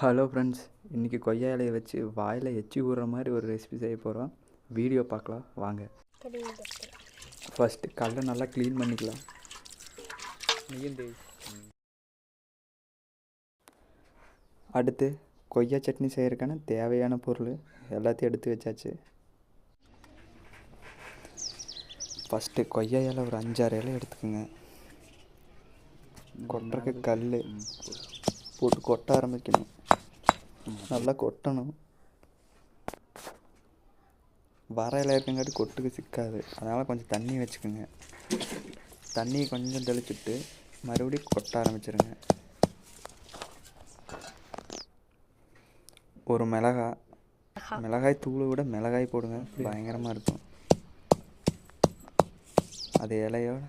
Hello friends, இன்றைக்கி கொய்யா இலையை வச்சு வாயில் எச்சி ஊறுற மாதிரி ஒரு ரெசிபி செய்ய போகிறோம். வீடியோ பார்க்கலாம் வாங்க. ஃபஸ்ட்டு கடலை நல்லா க்ளீன் பண்ணிக்கலாம். அடுத்து கொய்யா சட்னி செய்கிறதுக்கான தேவையான பொருள் எல்லாத்தையும் எடுத்து வச்சாச்சு. ஃபஸ்ட்டு கொய்யா இலை ஒரு 5-6 இலை எடுத்துக்கோங்க. கொட்டுறக்கு கல் போட்டு கொட்ட ஆரம்பிக்கணும். நல்லா கொட்டணும். வர இலை இருக்கங்காட்டி கொட்டுக்கு சிக்காது, அதனால் கொஞ்சம் தண்ணி வச்சுக்கோங்க. தண்ணியை கொஞ்சம் தெளிச்சுட்டு மறுபடியும் கொட்ட ஆரம்பிச்சிருங்க. ஒரு மிளகாய் தூளை விட மிளகாய் போடுங்க, பயங்கரமாக இருக்கும். அது இலையோட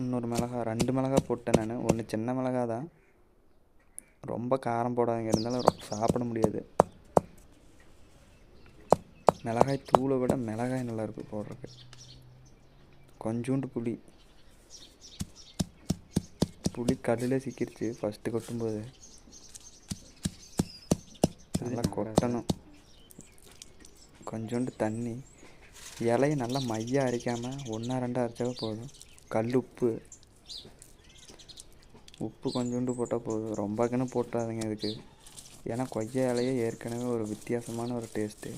இன்னொரு 2 மிளகாய் போட்டேன் நான். ஒன்று சின்ன மிளகாய் தான், ரொம்ப காரம் போடாதீங்க, இருந்தாலும் சாப்பிட முடியாது. மிளகாய் தூளை விட மிளகாய் நல்லாயிருக்கும் போடுறதுக்கு. கொஞ்சோண்டு புளி கல்லில் சிக்கிருச்சு. ஃபஸ்ட்டு கொட்டும்போது நல்லா கொட்டணும். கொஞ்சோண்டு தண்ணி, இலையை நல்லா மையாக அரைக்காமல் 1-2 அரைச்சாவே போதும். கல் உப்பு கொஞ்சோண்டு போட்டால் போதும், ரொம்பக்குன்னு போட்டாதீங்க இதுக்கு. ஏன்னா கொய்யா இலையே ஏற்கனவே ஒரு வித்தியாசமான ஒரு டேஸ்ட்டு.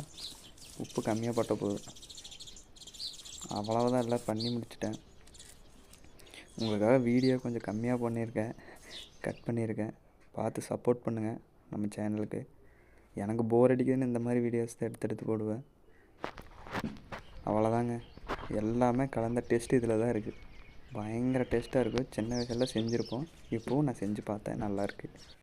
உப்பு கம்மியாக போட்டால் போதும். அவ்வளவுதான், எல்லாம் பண்ணி முடிச்சிட்டேன். உங்களுக்காக வீடியோ கொஞ்சம் கம்மியாக பண்ணியிருக்கேன், கட் பண்ணியிருக்கேன். பார்த்து சப்போர்ட் பண்ணுங்கள் நம்ம சேனலுக்கு. எனக்கு போர் அடிக்குதுன்னு இந்த மாதிரி வீடியோஸ் தான் எடுத்து போடுவேன். அவ்வளோதாங்க, எல்லாமே கலந்த டேஸ்ட்டு இதில் தான் இருக்குது. பயங்கர டேஸ்ட்டாக இருக்கும். சின்ன வயசில் செஞ்சுருப்போம், இப்போவும் நான் செஞ்சு பார்த்தேன், நல்லாயிருக்கு.